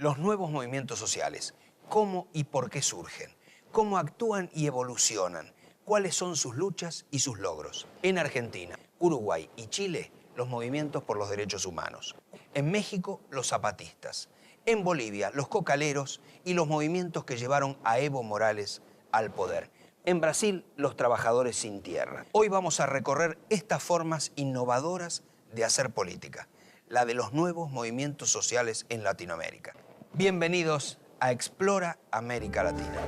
Los nuevos movimientos sociales, ¿cómo y por qué surgen? ¿Cómo actúan y evolucionan? ¿Cuáles son sus luchas y sus logros? En Argentina, Uruguay y Chile, los movimientos por los derechos humanos. En México, los zapatistas. En Bolivia, los cocaleros y los movimientos que llevaron a Evo Morales al poder. En Brasil, los trabajadores sin tierra. Hoy vamos a recorrer estas formas innovadoras de hacer política, la de los nuevos movimientos sociales en Latinoamérica. Bienvenidos a Explora América Latina.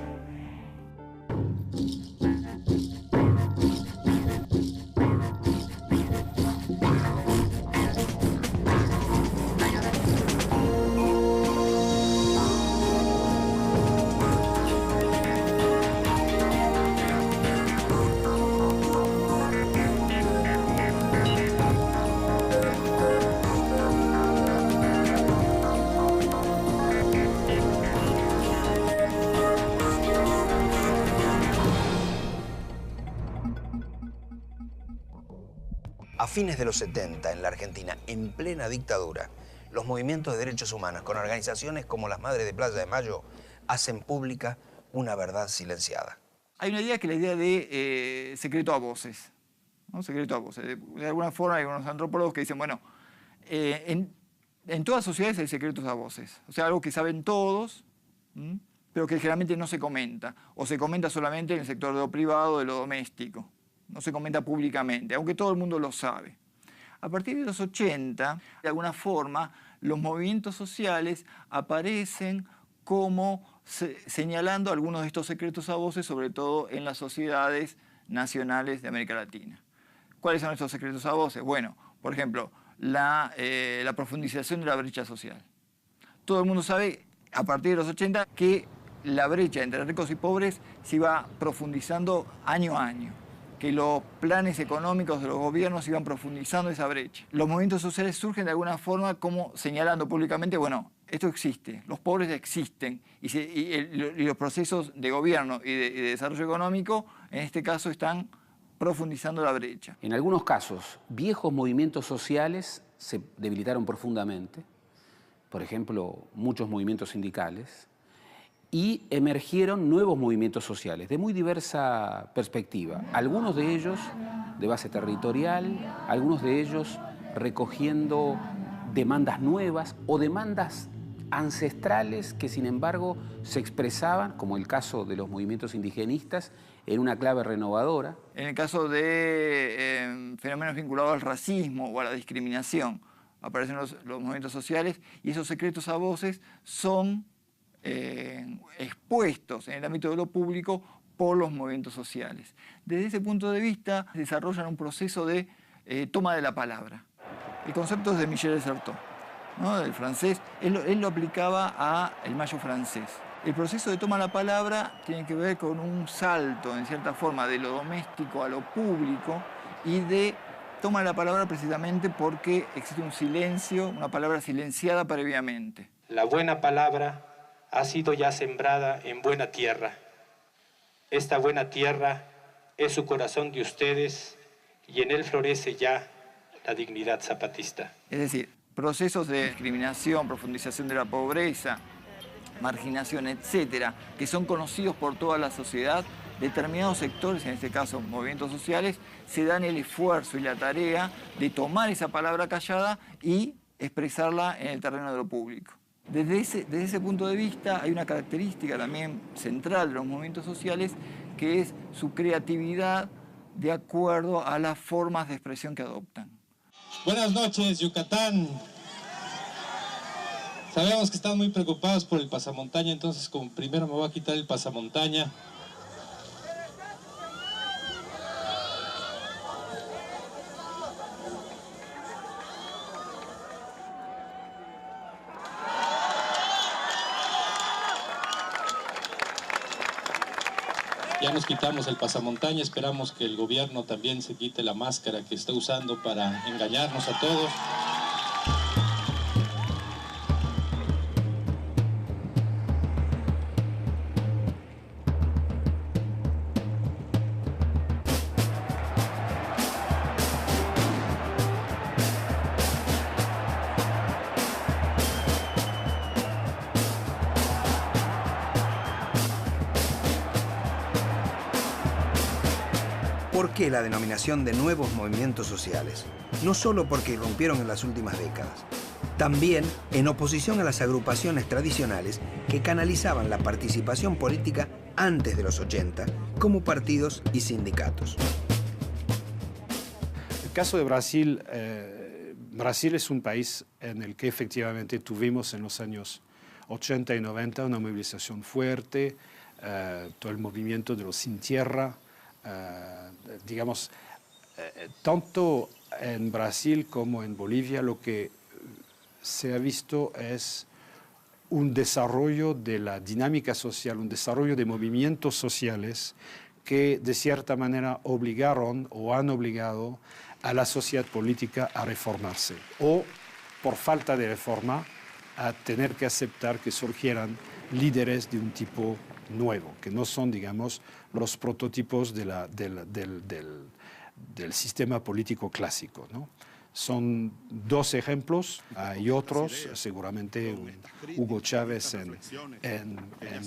A fines de los 70, en la Argentina, en plena dictadura, los movimientos de derechos humanos, con organizaciones como las Madres de Plaza de Mayo, hacen pública una verdad silenciada. Hay una idea que es la idea de secreto a voces, ¿no? Secreto a voces. De alguna forma hay unos antropólogos que dicen, bueno, en todas sociedades hay secretos a voces. O sea, algo que saben todos, pero que generalmente no se comenta. O se comenta solamente en el sector de lo privado, de lo doméstico. No se comenta públicamente, aunque todo el mundo lo sabe. A partir de los 80, de alguna forma, los movimientos sociales aparecen como señalando algunos de estos secretos a voces, sobre todo en las sociedades nacionales de América Latina. ¿Cuáles son estos secretos a voces? Bueno, por ejemplo, la profundización de la brecha social. Todo el mundo sabe, a partir de los 80, que la brecha entre ricos y pobres se iba profundizando año a año, que los planes económicos de los gobiernos iban profundizando esa brecha. Los movimientos sociales surgen de alguna forma como señalando públicamente, bueno, esto existe, los pobres existen, y los procesos de gobierno y de desarrollo económico, en este caso, están profundizando la brecha. En algunos casos, viejos movimientos sociales se debilitaron profundamente, por ejemplo, muchos movimientos sindicales, y emergieron nuevos movimientos sociales de muy diversa perspectiva. Algunos de ellos de base territorial, algunos de ellos recogiendo demandas nuevas o demandas ancestrales que, sin embargo, se expresaban, como el caso de los movimientos indigenistas, en una clave renovadora. En el caso de fenómenos vinculados al racismo o a la discriminación, aparecen los movimientos sociales y esos secretos a voces son expuestos en el ámbito de lo público por los movimientos sociales. Desde ese punto de vista, desarrollan un proceso de toma de la palabra. El concepto es de Michel de Certeau, ¿no? Del francés. Él lo aplicaba al Mayo francés. El proceso de toma de la palabra tiene que ver con un salto, en cierta forma, de lo doméstico a lo público y de toma de la palabra precisamente porque existe un silencio, una palabra silenciada previamente. La buena palabra ha sido ya sembrada en buena tierra. Esta buena tierra es su corazón de ustedes y en él florece ya la dignidad zapatista. Es decir, procesos de discriminación, profundización de la pobreza, marginación, etcétera, que son conocidos por toda la sociedad, determinados sectores, en este caso movimientos sociales, se dan el esfuerzo y la tarea de tomar esa palabra callada y expresarla en el terreno de lo público. Desde ese punto de vista hay una característica también central de los movimientos sociales, que es su creatividad de acuerdo a las formas de expresión que adoptan. Buenas noches, Yucatán. Sabemos que están muy preocupados por el pasamontaña, entonces como primero me voy a quitar el pasamontaña. Ya nos quitamos el pasamontaña, esperamos que el gobierno también se quite la máscara que está usando para engañarnos a todos. ¿Por qué la denominación de nuevos movimientos sociales? No solo porque irrumpieron en las últimas décadas, también en oposición a las agrupaciones tradicionales que canalizaban la participación política antes de los 80, como partidos y sindicatos. El caso de Brasil, Brasil es un país en el que efectivamente tuvimos en los años 80 y 90 una movilización fuerte, todo el movimiento de los sin tierra, digamos, tanto en Brasil como en Bolivia lo que se ha visto es un desarrollo de la dinámica social, un desarrollo de movimientos sociales que de cierta manera obligaron o han obligado a la sociedad política a reformarse o, por falta de reforma, a tener que aceptar que surgieran líderes de un tipo nuevo, que no son, digamos, los prototipos del sistema político clásico, ¿no? Son dos ejemplos, hay otros, seguramente Hugo Chávez en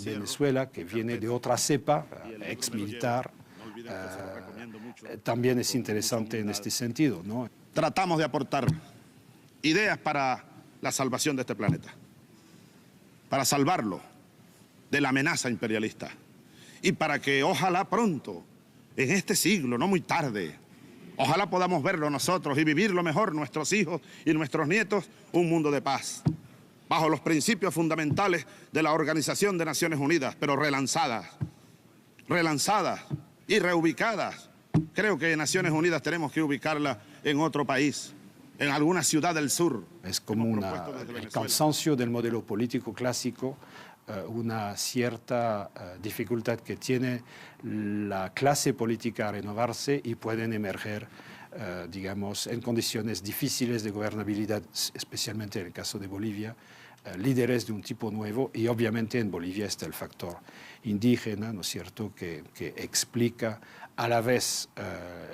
Venezuela, que viene de otra cepa, ex militar, también es interesante en este sentido, ¿no? Tratamos de aportar ideas para la salvación de este planeta, para salvarlo de la amenaza imperialista y para que ojalá pronto, en este siglo, no muy tarde, ojalá podamos verlo nosotros y vivirlo mejor, nuestros hijos y nuestros nietos, un mundo de paz, bajo los principios fundamentales de la Organización de Naciones Unidas, pero relanzadas y reubicadas. Creo que Naciones Unidas tenemos que ubicarla en otro país, en alguna ciudad del sur. Es como el cansancio del modelo político clásico, una cierta dificultad que tiene la clase política a renovarse y pueden emerger, digamos, en condiciones difíciles de gobernabilidad, especialmente en el caso de Bolivia, líderes de un tipo nuevo, y obviamente en Bolivia está el factor indígena, ¿no es cierto?, que explica a la vez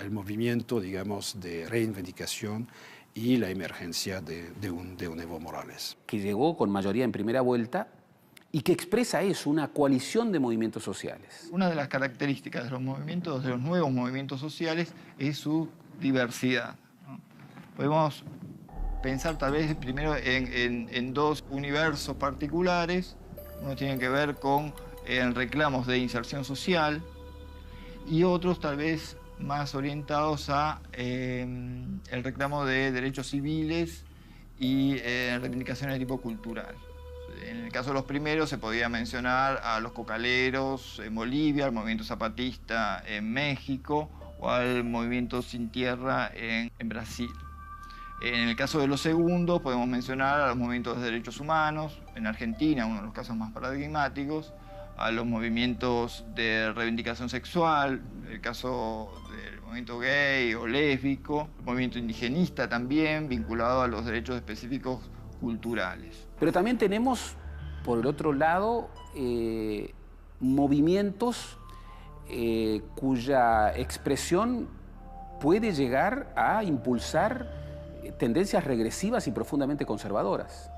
el movimiento, digamos, de reivindicación y la emergencia de un Evo Morales. Que llegó con mayoría en primera vuelta y que expresa eso, una coalición de movimientos sociales. Una de las características de los movimientos, de los nuevos movimientos sociales, es su diversidad, ¿no? Podemos pensar tal vez primero en dos universos particulares. Uno tiene que ver con reclamos de inserción social y otros tal vez más orientados a el reclamo de derechos civiles y reivindicaciones de tipo cultural. En el caso de los primeros se podía mencionar a los cocaleros en Bolivia, al movimiento zapatista en México o al movimiento sin tierra en Brasil. En el caso de los segundos podemos mencionar a los movimientos de derechos humanos en Argentina, uno de los casos más paradigmáticos, a los movimientos de reivindicación sexual, el caso del movimiento gay o lésbico, el movimiento indigenista también, vinculado a los derechos específicos culturales. Pero también tenemos, por el otro lado, movimientos cuya expresión puede llegar a impulsar tendencias regresivas y profundamente conservadoras.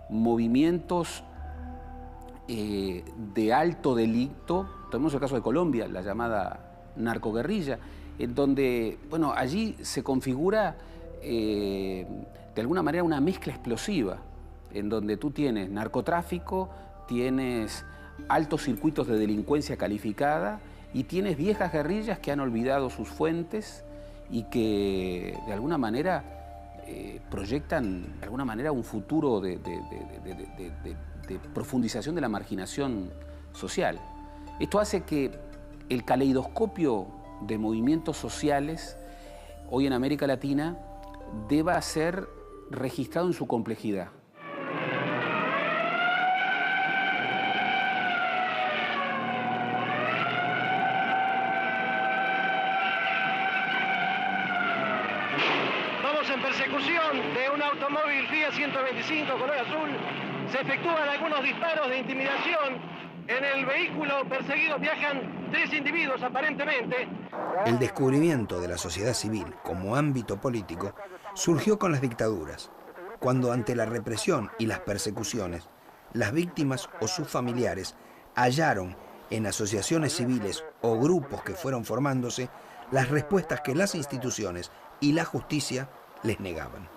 Movimientos de alto delito, tenemos el caso de Colombia, la llamada narcoguerrilla, en donde, bueno, allí se configura de alguna manera una mezcla explosiva, en donde tú tienes narcotráfico, tienes altos circuitos de delincuencia calificada y tienes viejas guerrillas que han olvidado sus fuentes y que de alguna manera proyectan de alguna manera un futuro de profundización de la marginación social. Esto hace que el caleidoscopio de movimientos sociales hoy en América Latina deba ser registrado en su complejidad. Vamos en persecución de un automóvil Fiat 125 color azul. Se efectúan algunos disparos de intimidación. En el vehículo perseguido viajan 3 individuos aparentemente. El descubrimiento de la sociedad civil como ámbito político surgió con las dictaduras, cuando ante la represión y las persecuciones, las víctimas o sus familiares hallaron en asociaciones civiles o grupos que fueron formándose las respuestas que las instituciones y la justicia les negaban.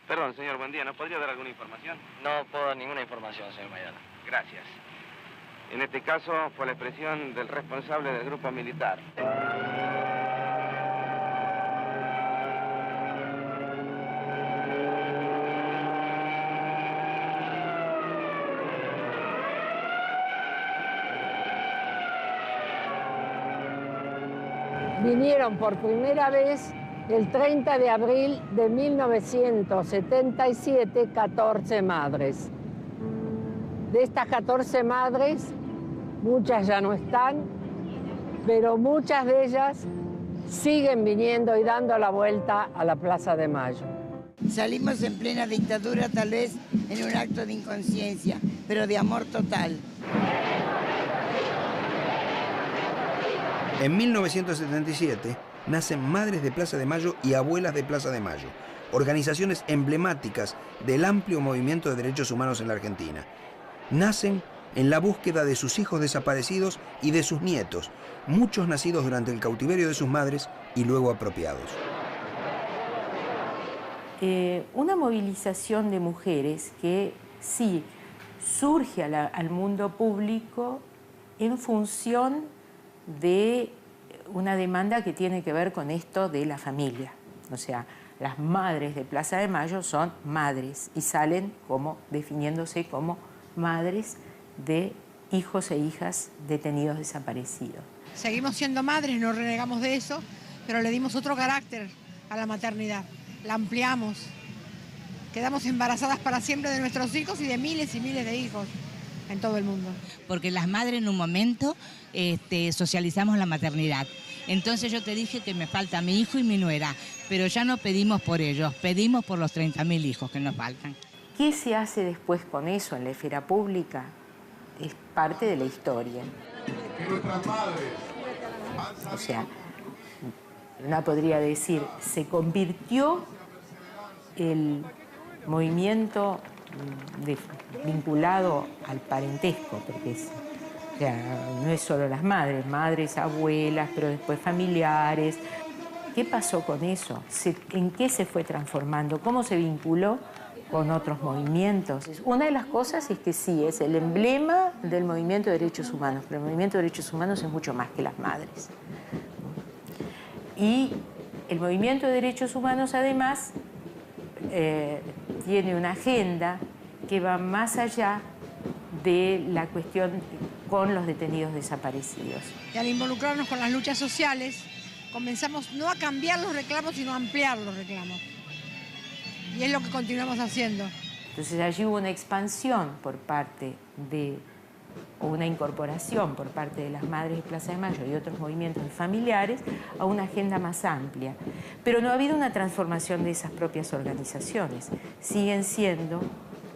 Perdón, señor, buen día. ¿Nos podría dar alguna información? No puedo dar ninguna información, señor Mayala. Gracias. En este caso, fue la expresión del responsable del grupo militar. Vinieron por primera vez el 30 de abril de 1977 14 madres. De estas 14 madres, muchas ya no están, pero muchas de ellas siguen viniendo y dando la vuelta a la Plaza de Mayo. Salimos en plena dictadura, tal vez en un acto de inconsciencia, pero de amor total. En 1977 nacen Madres de Plaza de Mayo y Abuelas de Plaza de Mayo, organizaciones emblemáticas del amplio movimiento de derechos humanos en la Argentina. Nacen en la búsqueda de sus hijos desaparecidos y de sus nietos, muchos nacidos durante el cautiverio de sus madres y luego apropiados. Una movilización de mujeres que sí surge al mundo público en función de una demanda que tiene que ver con esto de la familia. O sea, las madres de Plaza de Mayo son madres y salen como definiéndose como madres de hijos e hijas detenidos desaparecidos. Seguimos siendo madres, no renegamos de eso, pero le dimos otro carácter a la maternidad. La ampliamos. Quedamos embarazadas para siempre de nuestros hijos y de miles y miles de hijos en todo el mundo. Porque las madres en un momento socializamos la maternidad. Entonces yo te dije que me falta mi hijo y mi nuera, pero ya no pedimos por ellos, pedimos por los 30.000 hijos que nos faltan. ¿Qué se hace después con eso en la esfera pública? Es parte de la historia. O sea, uno podría decir, se convirtió el movimiento vinculado al parentesco, porque o sea, no es solo las madres, madres, abuelas, pero después familiares. ¿Qué pasó con eso? ¿En qué se fue transformando? ¿Cómo se vinculó con otros movimientos? Una de las cosas es que sí, es el emblema del movimiento de derechos humanos, pero el movimiento de derechos humanos es mucho más que las madres. Y el movimiento de derechos humanos, además, tiene una agenda que va más allá de la cuestión con los detenidos desaparecidos. Y al involucrarnos con las luchas sociales, comenzamos no a cambiar los reclamos, sino a ampliar los reclamos. Y es lo que continuamos haciendo. Entonces allí hubo una expansión por parte de, o una incorporación por parte de las Madres de Plaza de Mayo y otros movimientos familiares a una agenda más amplia. Pero no ha habido una transformación de esas propias organizaciones. Siguen siendo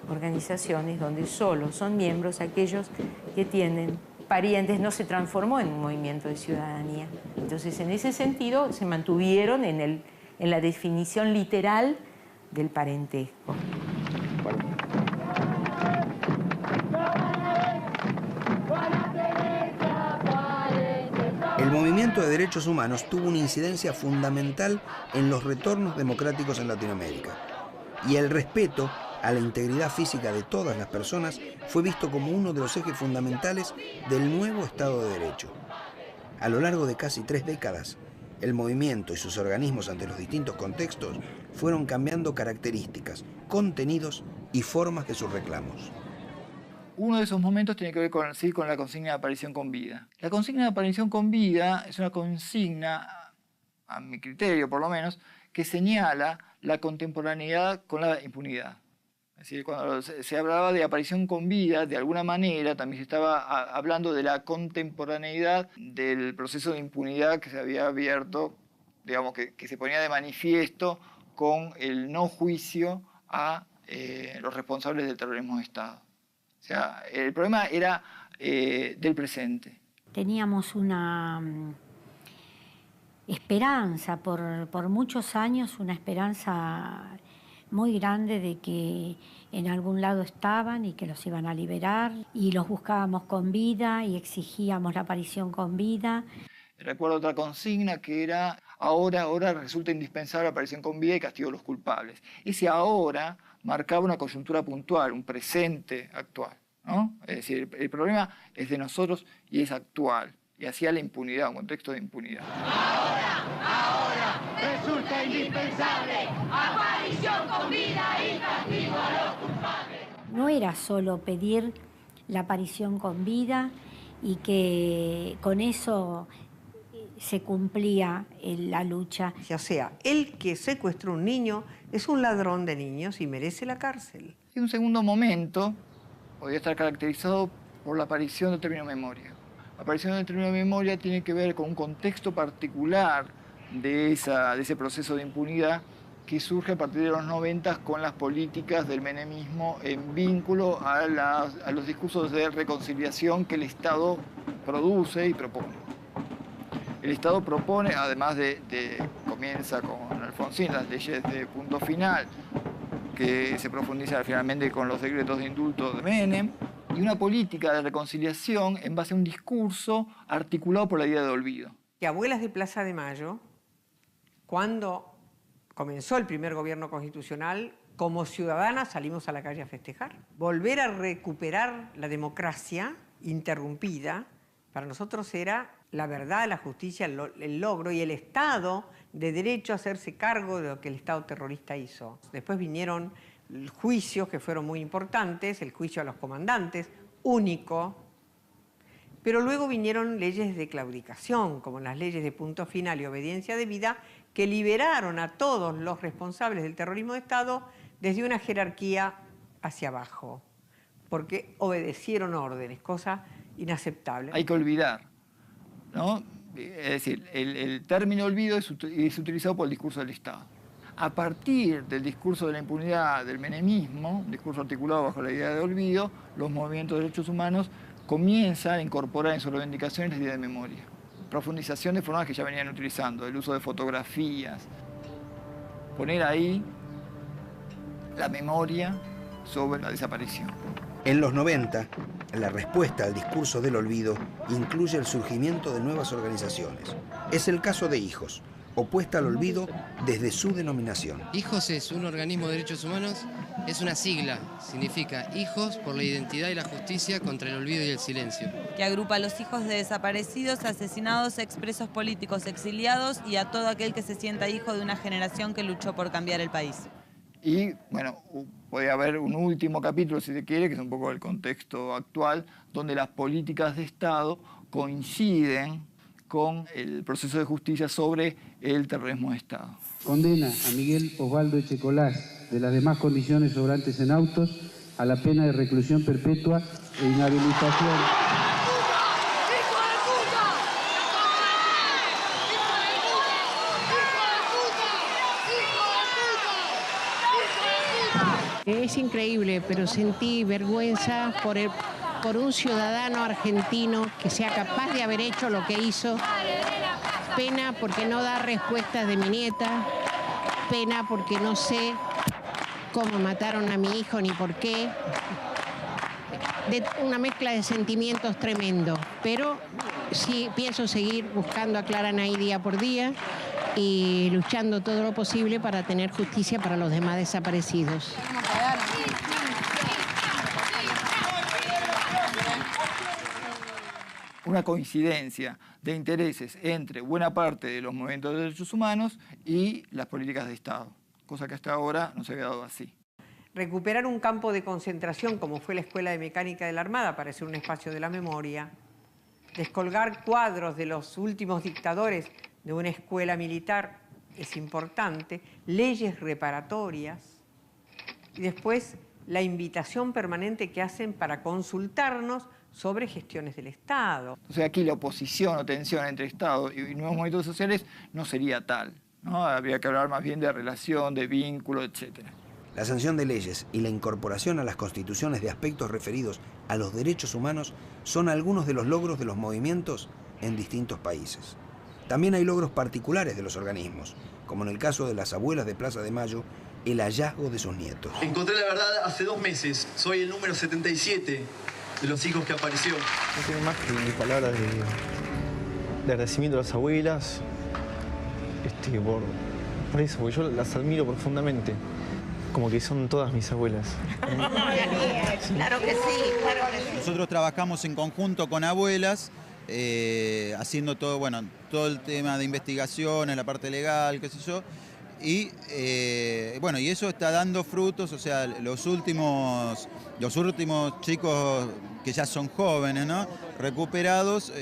organizaciones donde solo son miembros aquellos que tienen parientes, no se transformó en un movimiento de ciudadanía. Entonces, en ese sentido, se mantuvieron en la definición literal del parentesco. El movimiento de derechos humanos tuvo una incidencia fundamental en los retornos democráticos en Latinoamérica, y el respeto a la integridad física de todas las personas fue visto como uno de los ejes fundamentales del nuevo Estado de Derecho. A lo largo de casi 3 décadas, el movimiento y sus organismos ante los distintos contextos fueron cambiando características, contenidos y formas de sus reclamos. Uno de esos momentos tiene que ver con la consigna de aparición con vida. La consigna de aparición con vida es una consigna, a mi criterio por lo menos, que señala la contemporaneidad con la impunidad. Es decir, cuando se hablaba de aparición con vida, de alguna manera también se estaba hablando de la contemporaneidad del proceso de impunidad que se había abierto, digamos, que se ponía de manifiesto con el no juicio a los responsables del terrorismo de Estado. O sea, el problema era del presente. Teníamos una esperanza, por muchos años, una esperanza muy grande de que en algún lado estaban y que los iban a liberar, y los buscábamos con vida y exigíamos la aparición con vida. Recuerdo otra consigna que era ahora resulta indispensable la aparición con vida y castigo a los culpables. Ese ahora marcaba una coyuntura puntual, un presente actual, ¿no? Es decir, el problema es de nosotros y es actual. Y hacía la impunidad, un contexto de impunidad. Ahora resulta indispensable aparición con vida y castigo a los culpables. No era solo pedir la aparición con vida y que con eso se cumplía la lucha. O sea, el que secuestró un niño es un ladrón de niños y merece la cárcel. Y un segundo momento podría estar caracterizado por la aparición del término memoria. La aparición del término memoria tiene que ver con un contexto particular de ese proceso de impunidad que surge a partir de los 90 con las políticas del menemismo en vínculo a los discursos de reconciliación que el Estado produce y propone. El Estado propone, además comienza con Alfonsín, las leyes de punto final, que se profundiza finalmente con los decretos de indulto de Menem, y una política de reconciliación en base a un discurso articulado por la idea de olvido. Que Abuelas de Plaza de Mayo, cuando comenzó el primer gobierno constitucional, como ciudadanas salimos a la calle a festejar. Volver a recuperar la democracia interrumpida, para nosotros era la verdad, la justicia, el logro y el Estado de derecho a hacerse cargo de lo que el Estado terrorista hizo. Después vinieron juicios que fueron muy importantes, el juicio a los comandantes, único, pero luego vinieron leyes de claudicación, como las leyes de punto final y obediencia debida, que liberaron a todos los responsables del terrorismo de Estado desde una jerarquía hacia abajo, porque obedecieron órdenes, cosa inaceptable. Hay que olvidar, ¿no? Es decir, el término olvido es utilizado por el discurso del Estado. A partir del discurso de la impunidad del menemismo, un discurso articulado bajo la idea de olvido, los movimientos de derechos humanos comienzan a incorporar en sus reivindicaciones la idea de memoria. Profundización de formas que ya venían utilizando, el uso de fotografías, poner ahí la memoria sobre la desaparición. En los 90, la respuesta al discurso del olvido incluye el surgimiento de nuevas organizaciones. Es el caso de Hijos, opuesta al olvido desde su denominación. Hijos es un organismo de derechos humanos, es una sigla, significa Hijos por la identidad y la justicia contra el olvido y el silencio. Que agrupa a los hijos de desaparecidos, asesinados, expresos políticos, exiliados y a todo aquel que se sienta hijo de una generación que luchó por cambiar el país. Y, bueno, puede haber un último capítulo, si se quiere, que es un poco el contexto actual, donde las políticas de Estado coinciden con el proceso de justicia sobre el terrorismo de Estado. Condena a Miguel Osvaldo Echecolás, de las demás condiciones sobrantes en autos, a la pena de reclusión perpetua e inhabilitación. Es increíble, pero sentí vergüenza por un ciudadano argentino que sea capaz de haber hecho lo que hizo. Pena porque no da respuestas de mi nieta. Pena porque no sé cómo mataron a mi hijo ni por qué. Una mezcla de sentimientos tremendo. Pero sí pienso seguir buscando a Clara Nay día por día y luchando todo lo posible para tener justicia para los demás desaparecidos. Una coincidencia de intereses entre buena parte de los movimientos de derechos humanos y las políticas de Estado, cosa que hasta ahora no se había dado así. Recuperar un campo de concentración como fue la Escuela de Mecánica de la Armada para ser un espacio de la memoria, descolgar cuadros de los últimos dictadores de una escuela militar es importante, leyes reparatorias y después la invitación permanente que hacen para consultarnos sobre gestiones del Estado. O sea, aquí la oposición o tensión entre Estado y nuevos movimientos sociales no sería tal, ¿no? Habría que hablar más bien de relación, de vínculo, etc. La sanción de leyes y la incorporación a las constituciones de aspectos referidos a los derechos humanos son algunos de los logros de los movimientos en distintos países. También hay logros particulares de los organismos, como en el caso de las Abuelas de Plaza de Mayo, el hallazgo de sus nietos. Encontré la verdad hace 2 meses. Soy el número 77 de los hijos que apareció. No tiene más que palabras de agradecimiento a las abuelas, por eso, porque yo las admiro profundamente. Como que son todas mis abuelas. Claro que sí, claro que sí. Nosotros trabajamos en conjunto con abuelas, haciendo todo, bueno, todo el tema de investigación, en la parte legal, qué sé yo. Y bueno, y eso está dando frutos, o sea, los últimos chicos que ya son jóvenes, ¿no? Recuperados,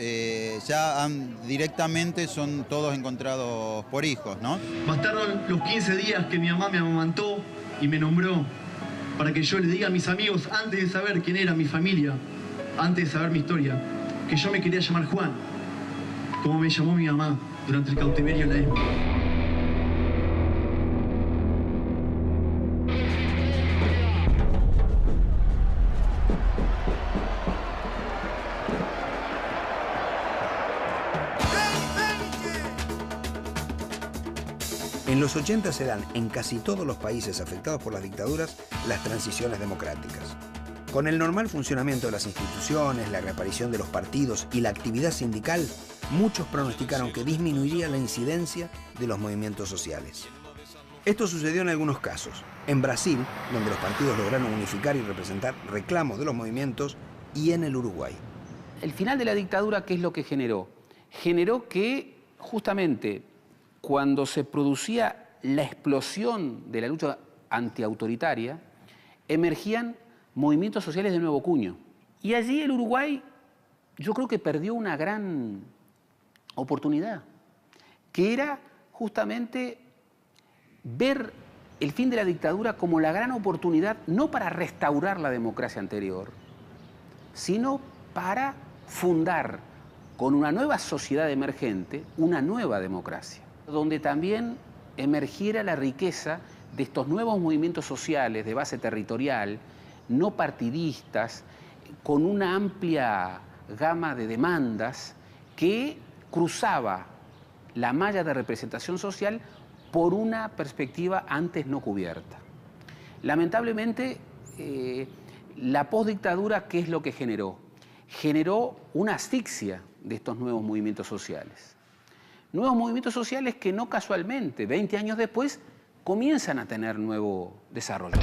ya directamente son todos encontrados por hijos, ¿no? Bastaron los 15 días que mi mamá me amamantó y me nombró para que yo le diga a mis amigos, antes de saber quién era mi familia, antes de saber mi historia, que yo me quería llamar Juan, como me llamó mi mamá durante el cautiverio en la ESMA. En los 80 se dan en casi todos los países afectados por las dictaduras las transiciones democráticas. Con el normal funcionamiento de las instituciones, la reaparición de los partidos y la actividad sindical, muchos pronosticaron que disminuiría la incidencia de los movimientos sociales. Esto sucedió en algunos casos. En Brasil, donde los partidos lograron unificar y representar reclamos de los movimientos, y en el Uruguay. El final de la dictadura, ¿qué es lo que generó? Generó que justamente cuando se producía la explosión de la lucha antiautoritaria, emergían movimientos sociales de nuevo cuño. Y allí el Uruguay, yo creo que perdió una gran oportunidad, que era justamente ver el fin de la dictadura como la gran oportunidad, no para restaurar la democracia anterior, sino para fundar con una nueva sociedad emergente una nueva democracia, donde también emergiera la riqueza de estos nuevos movimientos sociales de base territorial, no partidistas, con una amplia gama de demandas que cruzaba la malla de representación social por una perspectiva antes no cubierta. Lamentablemente, la postdictadura, ¿qué es lo que generó? Generó una asfixia de estos nuevos movimientos sociales. Nuevos movimientos sociales que no casualmente, 20 años después, comienzan a tener nuevo desarrollo.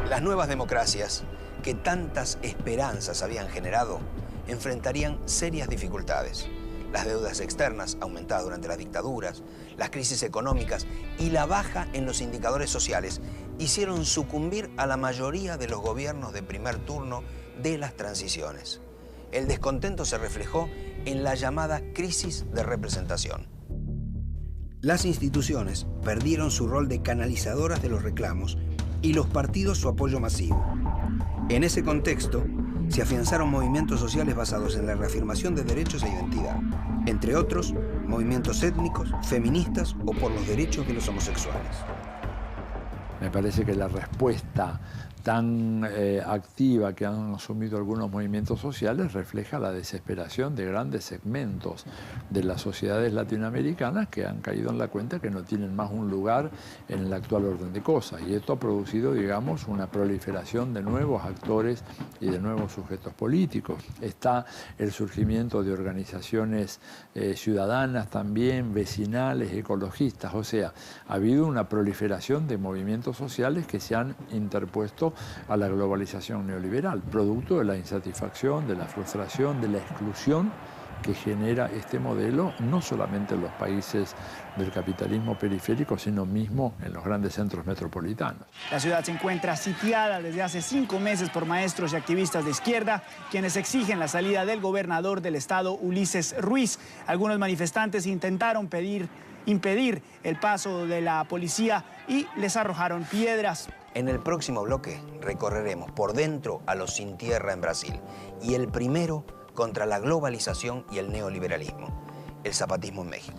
Las nuevas democracias, que tantas esperanzas habían generado, enfrentarían serias dificultades. Las deudas externas aumentadas durante las dictaduras, las crisis económicas y la baja en los indicadores sociales hicieron sucumbir a la mayoría de los gobiernos de primer turno de las transiciones. El descontento se reflejó en la llamada crisis de representación. Las instituciones perdieron su rol de canalizadoras de los reclamos y los partidos su apoyo masivo. En ese contexto, se afianzaron movimientos sociales basados en la reafirmación de derechos e identidad, entre otros, movimientos étnicos, feministas o por los derechos de los homosexuales. Me parece que la respuesta tan activa que han asumido algunos movimientos sociales refleja la desesperación de grandes segmentos de las sociedades latinoamericanas que han caído en la cuenta que no tienen más un lugar en el actual orden de cosas. Y esto ha producido, digamos, una proliferación de nuevos actores y de nuevos sujetos políticos. Está el surgimiento de organizaciones ciudadanas también, vecinales, ecologistas. O sea, ha habido una proliferación de movimientos sociales que se han interpuesto a la globalización neoliberal, producto de la insatisfacción, de la frustración, de la exclusión que genera este modelo, no solamente en los países del capitalismo periférico, sino mismo en los grandes centros metropolitanos. La ciudad se encuentra sitiada desde hace 5 meses por maestros y activistas de izquierda, quienes exigen la salida del gobernador del estado, Ulises Ruiz. Algunos manifestantes intentaron impedir el paso de la policía y les arrojaron piedras. En el próximo bloque recorreremos por dentro a los sin tierra en Brasil y el primero contra la globalización y el neoliberalismo, el zapatismo en México.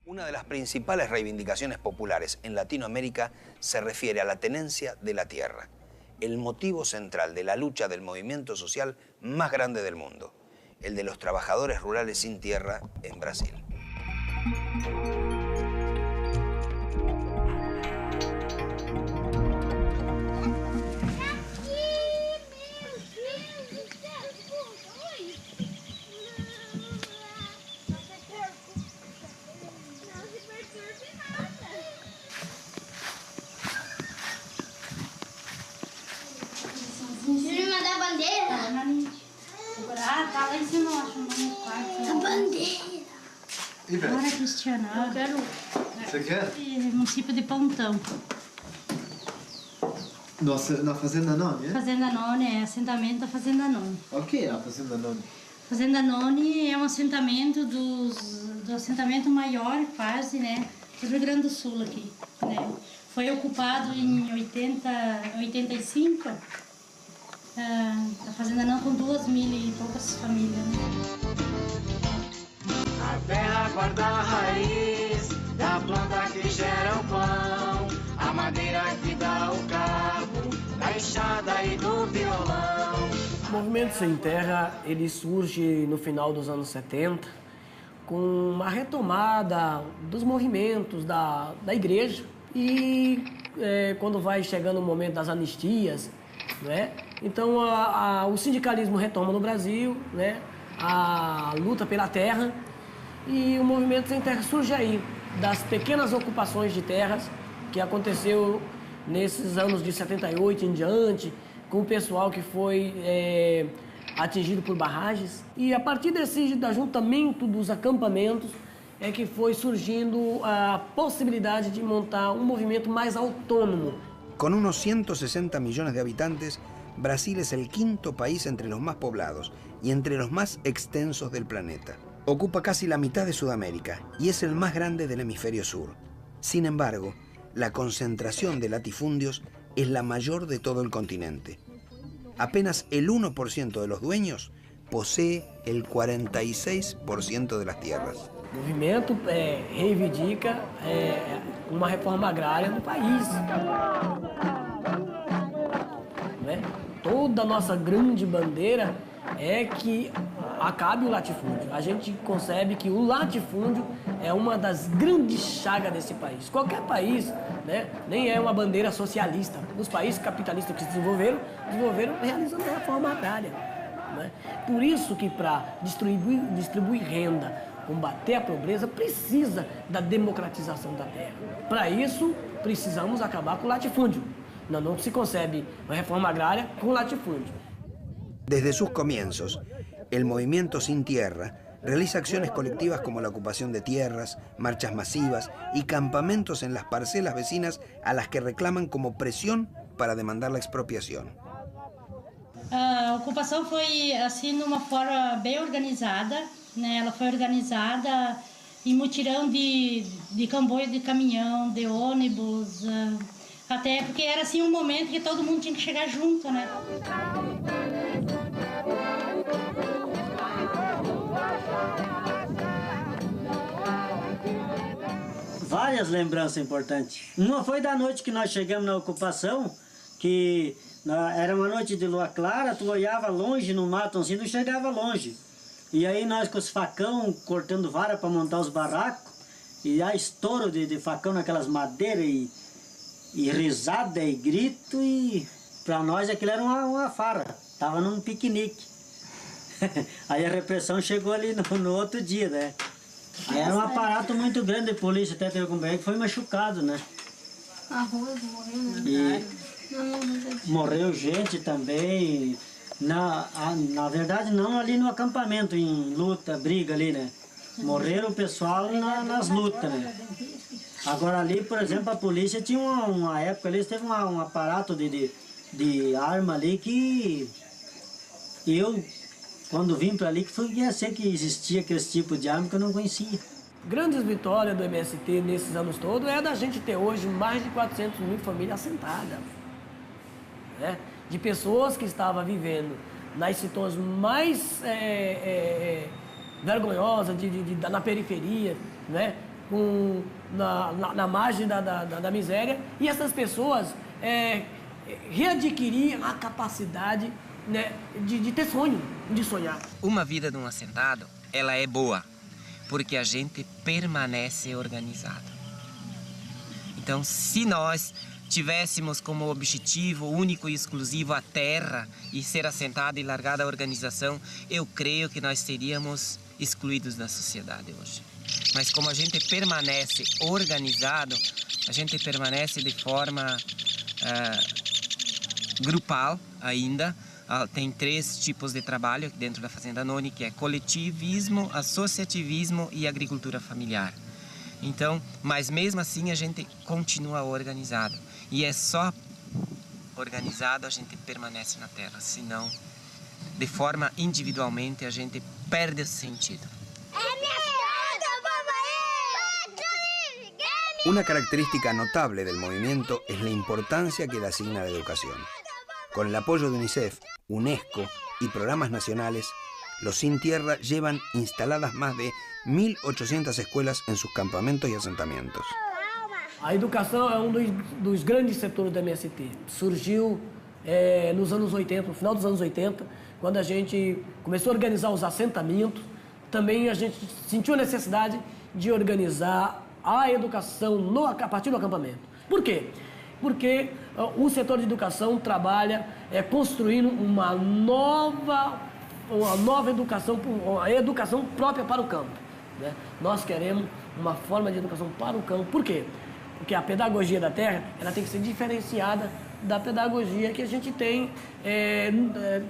Una de las principales reivindicaciones populares en Latinoamérica se refiere a la tenencia de la tierra. el motivo central de la lucha del movimiento social más grande del mundo, el de los trabajadores rurales sin tierra en Brasil. Deixa eu mandar a bandeira. Ah, tá lá em cima, eu acho, no quarto. A bandeira. E, velho? Bora, Cristiana. Eu quero... Você quer? Município de Pontão. Nossa, na Fazenda Noni, é? Fazenda Noni é assentamento da Fazenda Noni. O que é a Fazenda Noni? Fazenda Noni é um assentamento do assentamento maior, quase, né? Do Rio Grande do Sul aqui, né? Foi ocupado em 85. A fazenda não com 2.000 e poucas famílias, né? A terra guarda a raiz da planta que gera o pão, a madeira que dá o cabo, da enxada e do violão. O Movimento Sem Terra, ele surge no final dos anos 70, com uma retomada dos movimentos da igreja e quando vai chegando o momento das anistias, né? Então o sindicalismo retoma no Brasil, né? A luta pela terra, e o Movimento Sem Terra surge aí, das pequenas ocupações de terras que aconteceu nesses anos de 78 em diante, com o pessoal que foi atingido por barragens. E a partir desse ajuntamento dos acampamentos é que foi surgindo a possibilidade de montar um movimento mais autônomo. Con unos 160 millones de habitantes, Brasil es el quinto país entre los más poblados y entre los más extensos del planeta. Ocupa casi la mitad de Sudamérica y es el más grande del hemisferio sur. Sin embargo, la concentración de latifundios es la mayor de todo el continente. Apenas el 1% de los dueños posee el 46% de las tierras. O movimento reivindica uma reforma agrária no país. Né? Toda a nossa grande bandeira é que acabe o latifúndio. A gente concebe que o latifúndio é uma das grandes chagas desse país. Qualquer país, né, nem é uma bandeira socialista. Os países capitalistas que se desenvolveram realizando a reforma agrária. Né? Por isso que para distribuir renda, combater a pobreza, precisa da democratização da terra. Para isso, precisamos acabar com o latifúndio. Não se concebe uma reforma agrária com latifúndio. Desde sus comienzos, el Movimiento Sin Tierra realiza acciones colectivas como la ocupación de tierras, marchas masivas y campamentos en las parcelas vecinas a las que reclaman como presión para demandar la expropiación. A ocupação foi assim de uma forma bem organizada, né? Ela foi organizada em mutirão de comboio de caminhão, de ônibus, até porque era assim um momento que todo mundo tinha que chegar junto, né? Várias lembranças importantes. Uma foi da noite que nós chegamos na ocupação, que era uma noite de lua clara, tu olhava longe no mato, assim, não chegava longe. E aí nós com os facão, cortando vara para montar os barracos, e aí estouro de facão naquelas madeiras, e risada, e grito, e para nós aquilo era uma farra, tava num piquenique. Aí a repressão chegou ali no outro dia, né? Aí era um aparato muito grande de polícia, até teve um que foi machucado, né? Arroz, morreu, né? E morreu gente também. Na verdade, não ali no acampamento, em luta, briga ali, né? Morreram o pessoal nas lutas, né? Agora ali, por exemplo, a polícia tinha uma época ali, teve um aparato de arma ali que eu, quando vim para ali, que ia ser que existia aquele tipo de arma que eu não conhecia. Grandes vitórias do MST nesses anos todos é da gente ter hoje mais de 400 mil famílias assentadas. Né? De pessoas que estavam vivendo nas situações mais vergonhosas, na periferia, né? Na margem da miséria. E essas pessoas readquirir a capacidade, né, de ter sonho, de sonhar. Uma vida de um assentado, ela é boa, porque a gente permanece organizado. Então, se nós tivéssemos como objetivo único e exclusivo a terra e ser assentado e largada a organização, eu creio que nós seríamos excluídos da sociedade hoje. Mas como a gente permanece organizado, a gente permanece de forma grupal ainda. Tem 3 tipos de trabalho aqui dentro da Fazenda Noni, que é coletivismo, associativismo e agricultura familiar. Então, mas mesmo assim a gente continua organizado. E é só organizado a gente permanece na terra, senão, de forma individualmente, a gente perde esse sentido. Una característica notable del movimiento es la importancia que le asigna la educación. Con el apoyo de UNICEF, UNESCO y programas nacionales, los Sin Tierra llevan instaladas más de 1.800 escuelas en sus campamentos y asentamientos. A educação é dos grandes setores da MST. Surgiu nos anos 80, no final dos anos 80, quando a gente começou a organizar os assentamentos. Também a gente sentiu a necessidade de organizar a educação a partir do acampamento. Por quê? Porque o setor de educação trabalha construindo uma nova educação, a educação própria para o campo, né? Nós queremos uma forma de educação para o campo. Por quê? Porque a pedagogia da terra ela tem que ser diferenciada da pedagogia que a gente tem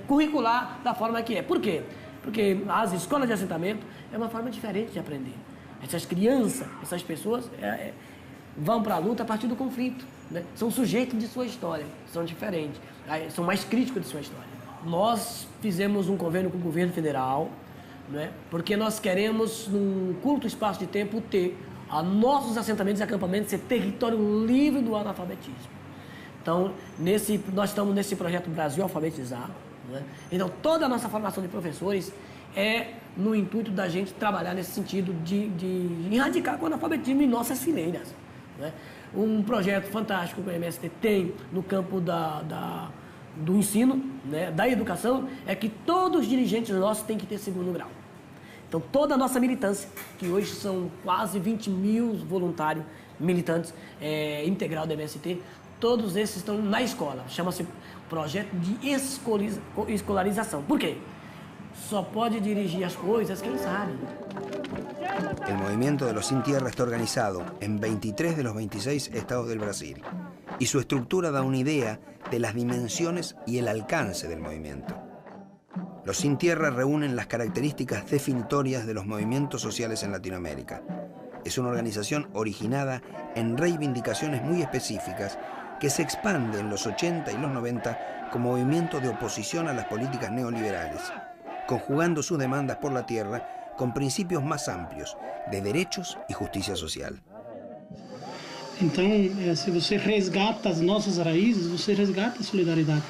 curricular da forma que é. Por quê? Porque as escolas de assentamento é uma forma diferente de aprender. Essas crianças, essas pessoas vão para a luta a partir do conflito, né? São sujeitos de sua história, são diferentes, são mais críticos de sua história. Nós fizemos um convênio com o governo federal, né? Porque nós queremos, num curto espaço de tempo, ter nossos assentamentos e acampamentos ser território livre do analfabetismo. Então, nós estamos nesse projeto Brasil Alfabetizar, né? Então, toda a nossa formação de professores é no intuito da gente trabalhar nesse sentido de erradicar o analfabetismo em nossas fileiras, né? Um projeto fantástico que o MST tem no campo do ensino, né, da educação, é que todos os dirigentes nossos têm que ter 2º grau. Então, toda a nossa militância, que hoje são quase 20 mil voluntários militantes integral da MST, todos esses estão na escola. Chama-se projeto de escolarização. Por quê? Só pode dirigir as coisas quem sabe. El movimiento de los Sin Tierra está organizado en 23 de los 26 estados del Brasil y su estructura da una idea de las dimensiones y el alcance del movimiento. Los Sin Tierra reúnen las características definitorias de los movimientos sociales en Latinoamérica. Es una organización originada en reivindicaciones muy específicas que se expande en los 80 y los 90 como movimiento de oposición a las políticas neoliberales, conjugando sus demandas por la tierra con principios más amplios de derechos y justicia social. Então, se você resgata as nossas raízes, você resgata a solidariedade.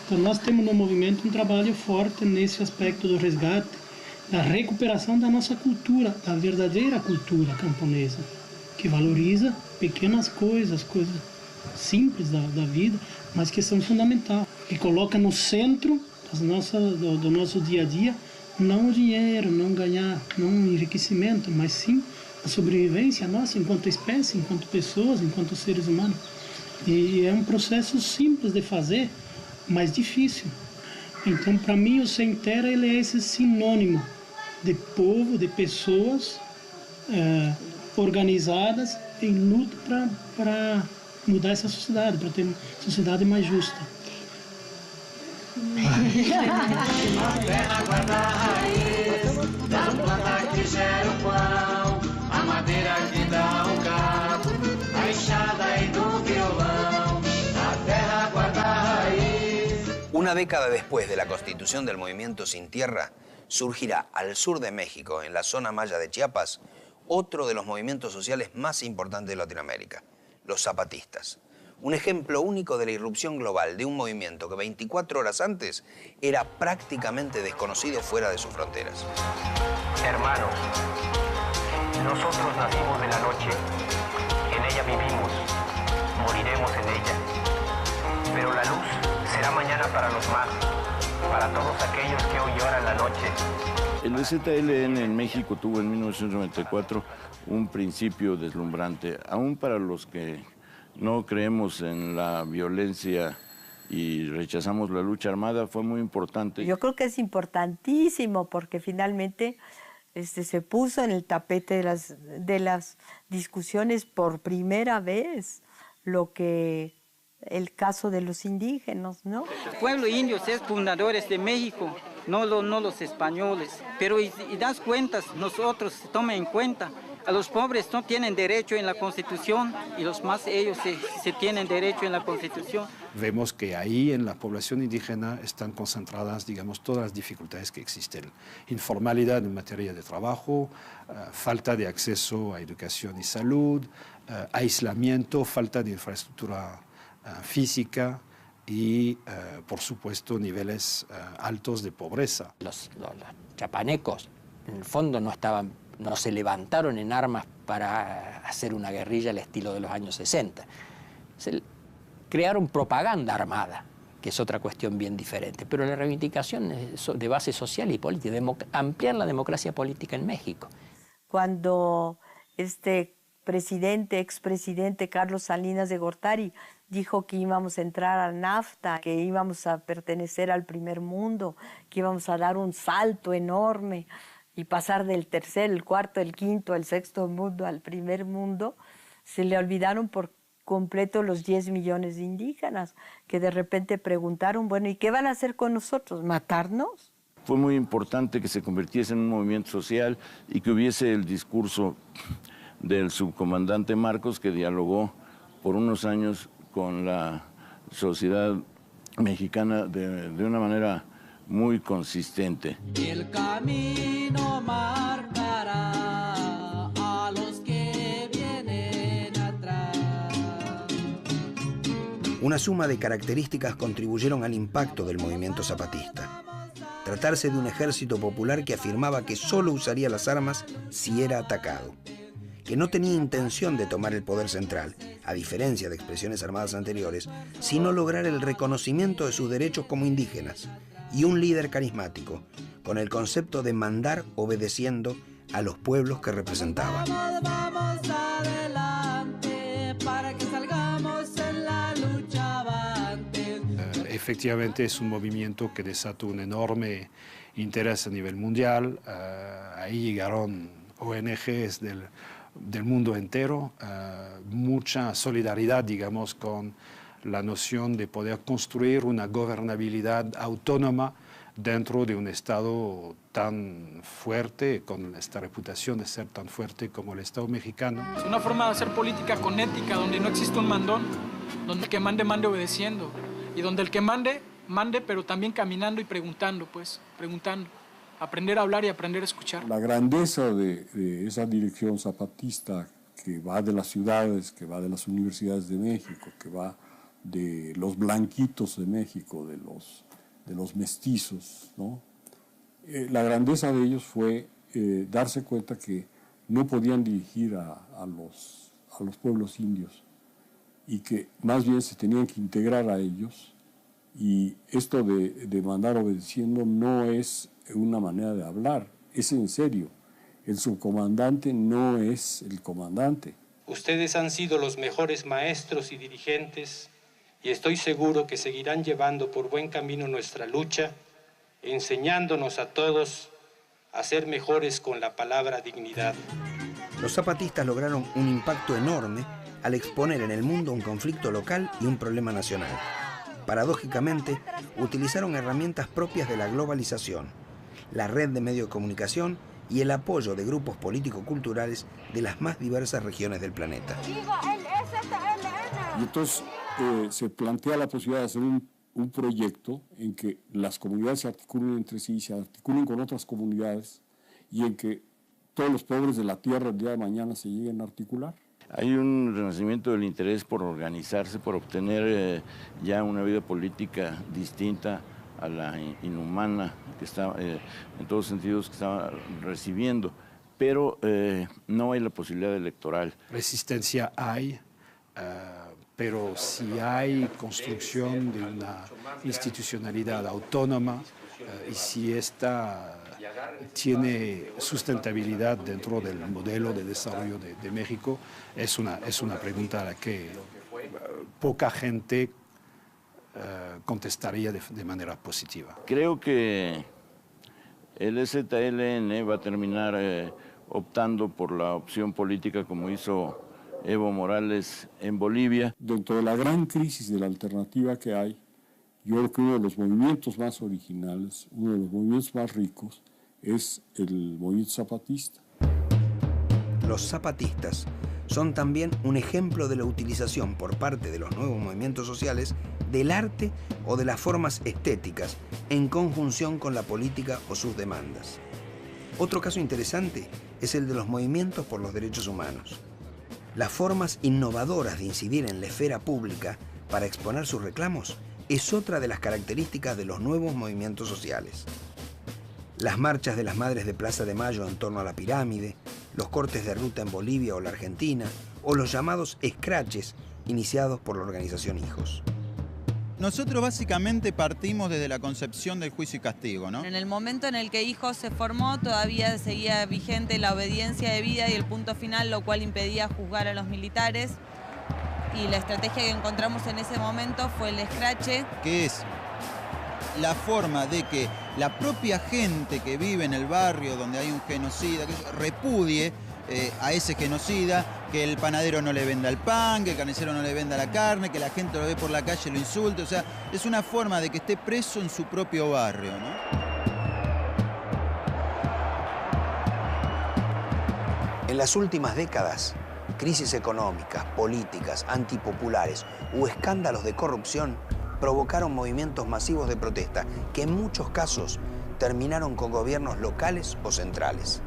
Então, nós temos no movimento um trabalho forte nesse aspecto do resgate, da recuperação da nossa cultura, da verdadeira cultura camponesa, que valoriza pequenas coisas simples da vida, mas que são fundamentais, que coloca no centro do nosso dia a dia não o dinheiro, não ganhar, não o enriquecimento, mas sim a sobrevivência nossa enquanto espécie, enquanto pessoas, enquanto seres humanos. E é um processo simples de fazer, mas difícil. Então, para mim, o Sem Terra ele é esse sinônimo de povo, de pessoas organizadas em luta para mudar essa sociedade, para ter uma sociedade mais justa. A terra guarda a raiz da planta que gera o pão, a madeira que dá o cabo, a enxada e do violão. A terra guarda a raiz. Una década después de la constitución del movimiento Sin Tierra, surgirá al sur de México, en la zona maya de Chiapas, otro de los movimientos sociales más importantes de Latinoamérica, los zapatistas. Un ejemplo único de la irrupción global de un movimiento que 24 horas antes era prácticamente desconocido fuera de sus fronteras. Hermanos, nosotros nacimos de la noche, en ella vivimos, moriremos en ella, pero la luz para los más, para todos aquellos que hoy lloran la noche. El ZLN en México tuvo en 1994 un principio deslumbrante, aún para los que no creemos en la violencia y rechazamos la lucha armada, fue muy importante. Yo creo que es importantísimo porque finalmente se puso en el tapete de las discusiones por primera vez el caso de los indígenas, ¿no? El pueblo indio es fundadores de México, no los españoles. Pero y das cuentas, nosotros tomen en cuenta, a los pobres no tienen derecho en la Constitución y los más ellos se tienen derecho en la Constitución. Vemos que ahí en la población indígena están concentradas, digamos, todas las dificultades que existen. Informalidad en materia de trabajo, falta de acceso a educación y salud, aislamiento, falta de infraestructura física y, por supuesto, niveles altos de pobreza. Los chapanecos, en el fondo, no se levantaron en armas para hacer una guerrilla al estilo de los años 60. Crearon propaganda armada, que es otra cuestión bien diferente. Pero la reivindicación es de base social y política, ampliar la democracia política en México. Cuando expresidente Carlos Salinas de Gortari dijo que íbamos a entrar al NAFTA, que íbamos a pertenecer al primer mundo, que íbamos a dar un salto enorme y pasar del tercer, el cuarto, el quinto, el sexto mundo al primer mundo, se le olvidaron por completo los 10 millones de indígenas que de repente preguntaron, bueno, ¿y qué van a hacer con nosotros? ¿Matarnos? Fue muy importante que se convirtiese en un movimiento social y que hubiese el discurso del subcomandante Marcos, que dialogó por unos años con la sociedad mexicana de una manera muy consistente. Y el camino marcará a los que vienen atrás. Una suma de características contribuyeron al impacto del movimiento zapatista. Tratarse de un ejército popular que afirmaba que solo usaría las armas si era atacado, que no tenía intención de tomar el poder central, a diferencia de expresiones armadas anteriores, sino lograr el reconocimiento de sus derechos como indígenas, y un líder carismático, con el concepto de mandar obedeciendo a los pueblos que representaba. Vamos adelante para que salgamos en la lucha avante. Efectivamente es un movimiento que desató un enorme interés a nivel mundial. Ahí llegaron ONGs del mundo entero, mucha solidaridad, digamos, con la noción de poder construir una gobernabilidad autónoma dentro de un Estado tan fuerte, con esta reputación de ser tan fuerte como el Estado mexicano. Es una forma de hacer política con ética, donde no existe un mandón, donde el que mande, mande obedeciendo, y donde el que mande, mande, pero también caminando y preguntando, preguntando. Aprender a hablar y aprender a escuchar. La grandeza de esa dirección zapatista que va de las ciudades, que va de las universidades de México, que va de los blanquitos de México, de los mestizos, ¿no? La grandeza de ellos fue darse cuenta que no podían dirigir a los pueblos indios y que más bien se tenían que integrar a ellos, y esto de mandar obedeciendo no es una manera de hablar, es en serio. El subcomandante no es el comandante. Ustedes han sido los mejores maestros y dirigentes, y estoy seguro que seguirán llevando por buen camino nuestra lucha, enseñándonos a todos a ser mejores con la palabra dignidad. Los zapatistas lograron un impacto enorme al exponer en el mundo un conflicto local y un problema nacional. Paradójicamente, utilizaron herramientas propias de la globalización, la red de medios de comunicación y el apoyo de grupos político-culturales de las más diversas regiones del planeta. Y entonces se plantea la posibilidad de hacer un proyecto en que las comunidades se articulen entre sí, se articulen con otras comunidades, y en que todos los pobres de la tierra el día de mañana se lleguen a articular. Hay un renacimiento del interés por organizarse, por obtener ya una vida política distinta a la inhumana que está, en todos sentidos, que estaba recibiendo, pero no hay la posibilidad electoral. Resistencia hay, pero si hay construcción de una institucionalidad autónoma y si esta tiene sustentabilidad dentro del modelo de desarrollo de México, es una pregunta a la que poca gente contestaría de manera positiva. Creo que el EZLN va a terminar optando por la opción política como hizo Evo Morales en Bolivia. Dentro de la gran crisis de la alternativa que hay, yo creo que uno de los movimientos más originales, uno de los movimientos más ricos, es el movimiento zapatista. Los zapatistas son también un ejemplo de la utilización por parte de los nuevos movimientos sociales del arte o de las formas estéticas en conjunción con la política o sus demandas. Otro caso interesante es el de los movimientos por los derechos humanos. Las formas innovadoras de incidir en la esfera pública para exponer sus reclamos es otra de las características de los nuevos movimientos sociales. Las marchas de las Madres de Plaza de Mayo en torno a la pirámide, los cortes de ruta en Bolivia o la Argentina, o los llamados scratches iniciados por la organización Hijos. Nosotros básicamente partimos desde la concepción del juicio y castigo, ¿no? En el momento en el que Hijos se formó, todavía seguía vigente la obediencia debida y el punto final, lo cual impedía juzgar a los militares. Y la estrategia que encontramos en ese momento fue el escrache. Que es la forma de que la propia gente que vive en el barrio donde hay un genocida, que repudie a ese genocida, que el panadero no le venda el pan, que el carnicero no le venda la carne, que la gente lo ve por la calle y lo insulte. O sea, es una forma de que esté preso en su propio barrio, ¿no? En las últimas décadas, crisis económicas, políticas, antipopulares o escándalos de corrupción provocaron movimientos masivos de protesta que en muchos casos terminaron con gobiernos locales o centrales.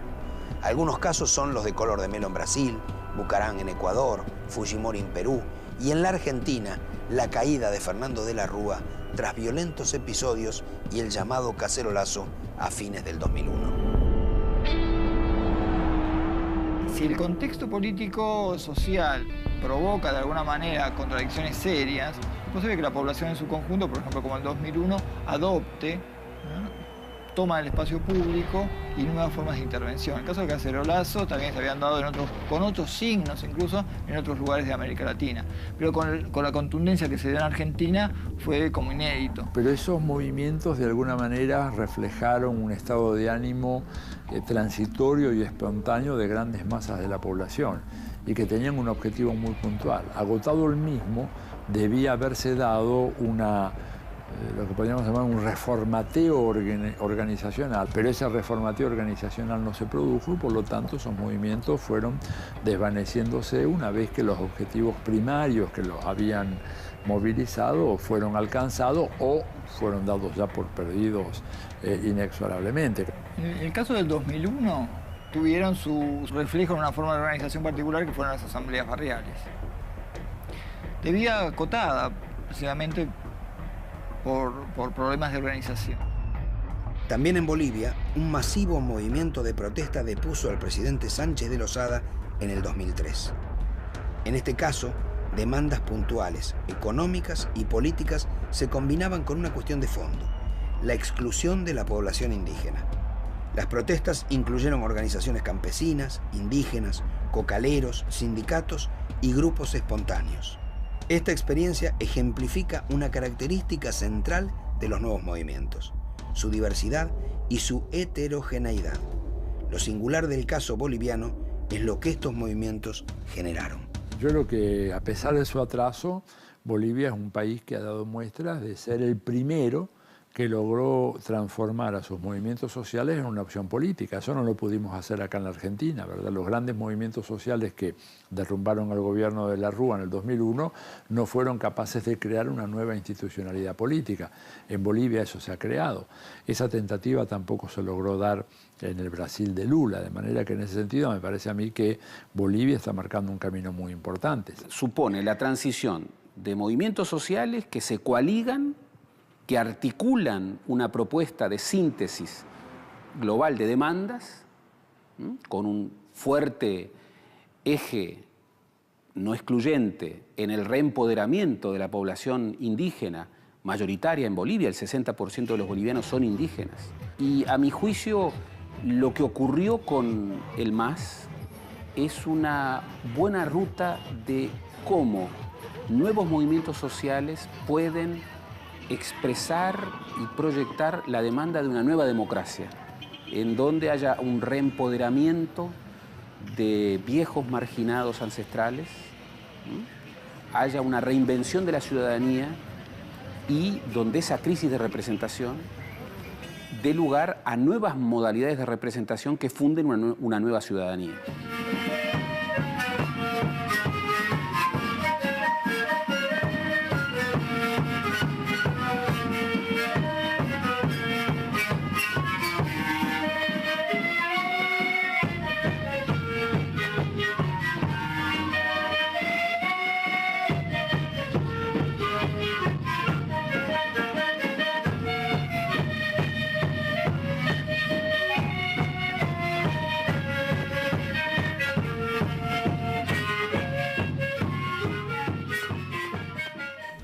Algunos casos son los de Color de Melo en Brasil, Bucarán en Ecuador, Fujimori en Perú y en la Argentina la caída de Fernando de la Rúa tras violentos episodios y el llamado cacerolazo a fines del 2001. Si el contexto político social provoca de alguna manera contradicciones serias, es posible que la población en su conjunto, por ejemplo como el 2001, adopte, toma el espacio público y nuevas formas de intervención. El caso del cacerolazo también se habían dado con otros signos, incluso en otros lugares de América Latina. Pero con la contundencia que se dio en Argentina fue como inédito. Pero esos movimientos de alguna manera reflejaron un estado de ánimo transitorio y espontáneo de grandes masas de la población y que tenían un objetivo muy puntual. Agotado el mismo, debía haberse dado lo que podríamos llamar un reformateo organizacional, pero ese reformateo organizacional no se produjo y por lo tanto esos movimientos fueron desvaneciéndose una vez que los objetivos primarios que los habían movilizado fueron alcanzados o fueron dados ya por perdidos inexorablemente. En el caso del 2001 tuvieron su reflejo en una forma de organización particular que fueron las asambleas barriales. Debía acotada precisamente por problemas de organización. También en Bolivia, un masivo movimiento de protesta depuso al presidente Sánchez de Lozada en el 2003. En este caso, demandas puntuales, económicas y políticas se combinaban con una cuestión de fondo: la exclusión de la población indígena. Las protestas incluyeron organizaciones campesinas, indígenas, cocaleros, sindicatos y grupos espontáneos. Esta experiencia ejemplifica una característica central de los nuevos movimientos: su diversidad y su heterogeneidad. Lo singular del caso boliviano es lo que estos movimientos generaron. Yo creo que, a pesar de su atraso, Bolivia es un país que ha dado muestras de ser el primero que logró transformar a sus movimientos sociales en una opción política. Eso no lo pudimos hacer acá en la Argentina, ¿verdad? Los grandes movimientos sociales que derrumbaron al gobierno de la Rúa en el 2001 no fueron capaces de crear una nueva institucionalidad política. En Bolivia eso se ha creado. Esa tentativa tampoco se logró dar en el Brasil de Lula, de manera que en ese sentido me parece a mí que Bolivia está marcando un camino muy importante. Supone la transición de movimientos sociales que se coaligan, que articulan una propuesta de síntesis global de demandas, con un fuerte eje no excluyente en el reempoderamiento de la población indígena, mayoritaria en Bolivia, el 60% de los bolivianos son indígenas. Y a mi juicio, lo que ocurrió con el MAS es una buena ruta de cómo nuevos movimientos sociales pueden expresar y proyectar la demanda de una nueva democracia, en donde haya un reempoderamiento de viejos marginados ancestrales, haya una reinvención de la ciudadanía y donde esa crisis de representación dé lugar a nuevas modalidades de representación que funden una nueva ciudadanía.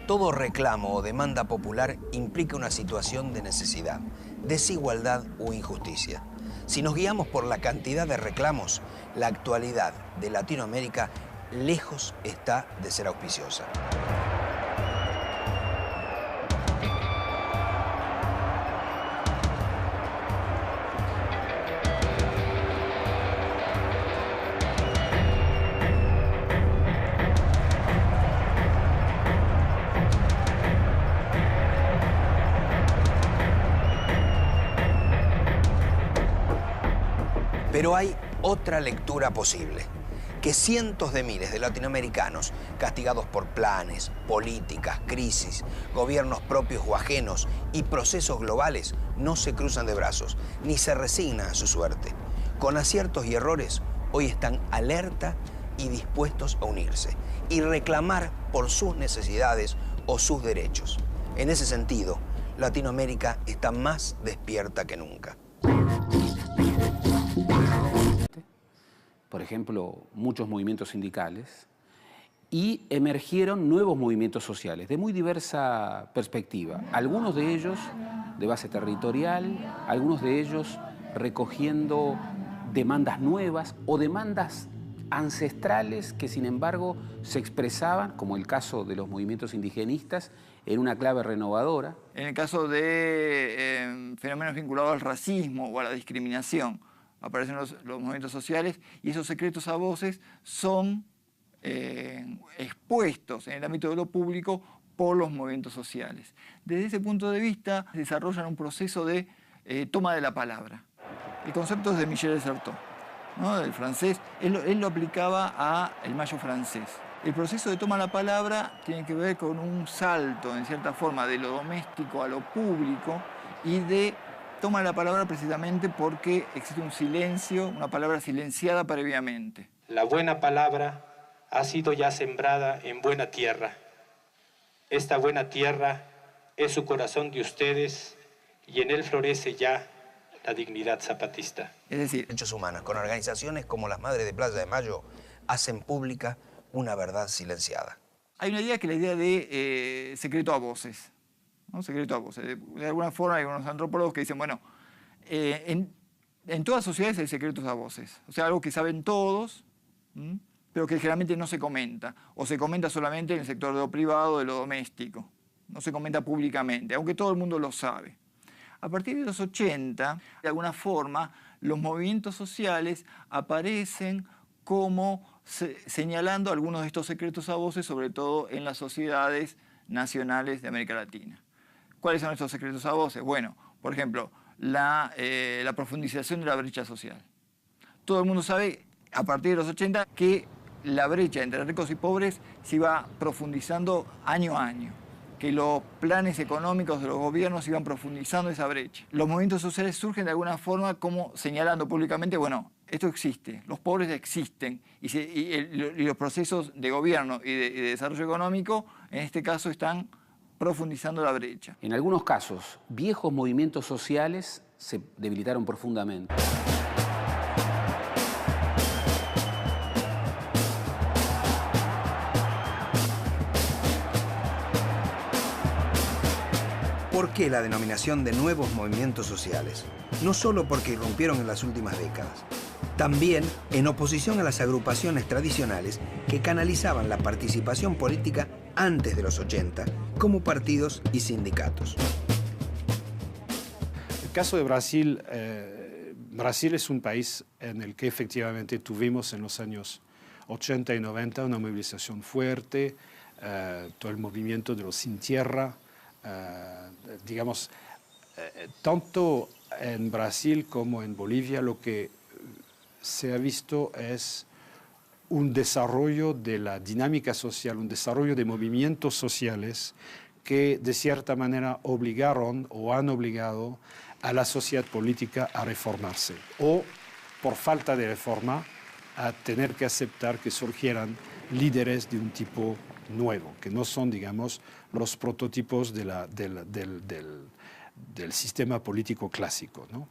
Todo reclamo o demanda popular implica una situación de necesidad, desigualdad o injusticia. Si nos guiamos por la cantidad de reclamos, la actualidad de Latinoamérica lejos está de ser auspiciosa. Pero hay otra lectura posible, que cientos de miles de latinoamericanos, castigados por planes, políticas, crisis, gobiernos propios o ajenos y procesos globales, no se cruzan de brazos, ni se resignan a su suerte. Con aciertos y errores, hoy están alerta y dispuestos a unirse y reclamar por sus necesidades o sus derechos. En ese sentido, Latinoamérica está más despierta que nunca. Por ejemplo, muchos movimientos sindicales, y emergieron nuevos movimientos sociales de muy diversa perspectiva. Algunos de ellos de base territorial, algunos de ellos recogiendo demandas nuevas o demandas ancestrales que, sin embargo, se expresaban, como el caso de los movimientos indigenistas, en una clave renovadora. En el caso de fenómenos vinculados al racismo o a la discriminación, aparecen los movimientos sociales y esos secretos a voces son expuestos en el ámbito de lo público por los movimientos sociales. Desde ese punto de vista, desarrollan un proceso de toma de la palabra. El concepto es de Michel de Certeau, ¿no? Del francés. Él lo aplicaba al Mayo francés. El proceso de toma de la palabra tiene que ver con un salto, en cierta forma, de lo doméstico a lo público y de toma la palabra precisamente porque existe un silencio, una palabra silenciada previamente. La buena palabra ha sido ya sembrada en buena tierra. Esta buena tierra es su corazón de ustedes y en él florece ya la dignidad zapatista. Es decir, derechos humanos, con organizaciones como las Madres de Plaza de Mayo, hacen pública una verdad silenciada. Hay una idea que es la idea de secreto a voces. ¿No? Secreto a voces. De alguna forma hay unos antropólogos que dicen, bueno, en todas sociedades hay secretos a voces. O sea, algo que saben todos, pero que generalmente no se comenta. O se comenta solamente en el sector de lo privado, de lo doméstico. No se comenta públicamente, aunque todo el mundo lo sabe. A partir de los 80, de alguna forma, los movimientos sociales aparecen como señalando algunos de estos secretos a voces, sobre todo en las sociedades nacionales de América Latina. ¿Cuáles son estos secretos a voces? Bueno, por ejemplo, la profundización de la brecha social. Todo el mundo sabe, a partir de los 80, que la brecha entre ricos y pobres se iba profundizando año a año, que los planes económicos de los gobiernos iban profundizando esa brecha. Los movimientos sociales surgen de alguna forma como señalando públicamente, bueno, esto existe, los pobres existen, y los procesos de gobierno y de desarrollo económico, en este caso, están profundizando la brecha. En algunos casos, viejos movimientos sociales se debilitaron profundamente. ¿Por qué la denominación de nuevos movimientos sociales? No solo porque irrumpieron en las últimas décadas, también en oposición a las agrupaciones tradicionales que canalizaban la participación política antes de los 80, como partidos y sindicatos. El caso de Brasil, Brasil es un país en el que efectivamente tuvimos en los años 80 y 90 una movilización fuerte, todo el movimiento de los sin tierra, digamos, tanto en Brasil como en Bolivia lo que se ha visto es un desarrollo de la dinámica social, un desarrollo de movimientos sociales que de cierta manera obligaron o han obligado a la sociedad política a reformarse o, por falta de reforma, a tener que aceptar que surgieran líderes de un tipo nuevo, que no son, digamos, los prototipos del sistema político clásico, ¿no?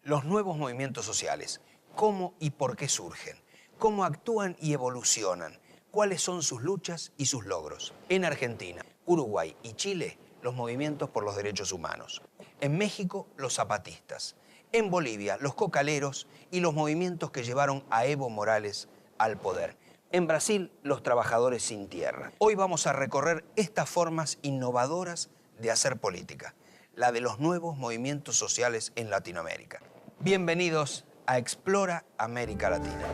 Los nuevos movimientos sociales, ¿cómo y por qué surgen? ¿Cómo actúan y evolucionan? ¿Cuáles son sus luchas y sus logros? En Argentina, Uruguay y Chile, los movimientos por los derechos humanos. En México, los zapatistas. En Bolivia, los cocaleros y los movimientos que llevaron a Evo Morales al poder. En Brasil, los trabajadores sin tierra. Hoy vamos a recorrer estas formas innovadoras de hacer política, la de los nuevos movimientos sociales en Latinoamérica. Bienvenidos a Explora América Latina.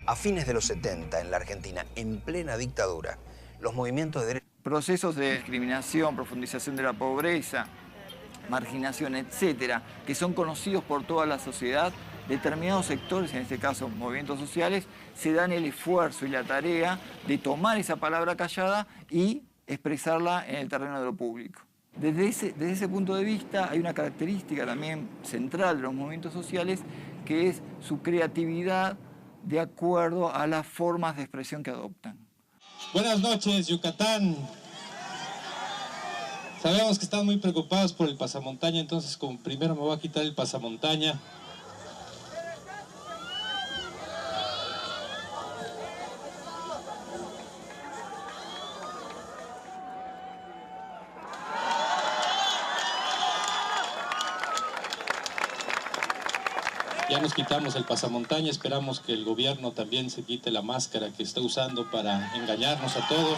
A fines de los 70, en la Argentina, en plena dictadura, los movimientos de derechos... Procesos de discriminación, profundización de la pobreza, marginación, etcétera, que son conocidos por toda la sociedad, determinados sectores, en este caso movimientos sociales, se dan el esfuerzo y la tarea de tomar esa palabra callada y expresarla en el terreno de lo público. Desde ese punto de vista hay una característica también central de los movimientos sociales, que es su creatividad de acuerdo a las formas de expresión que adoptan. Buenas noches, Yucatán. Sabemos que están muy preocupados por el pasamontaña, entonces como primero me voy a quitar el pasamontaña. Ya nos quitamos el pasamontaña, esperamos que el gobierno también se quite la máscara que está usando para engañarnos a todos.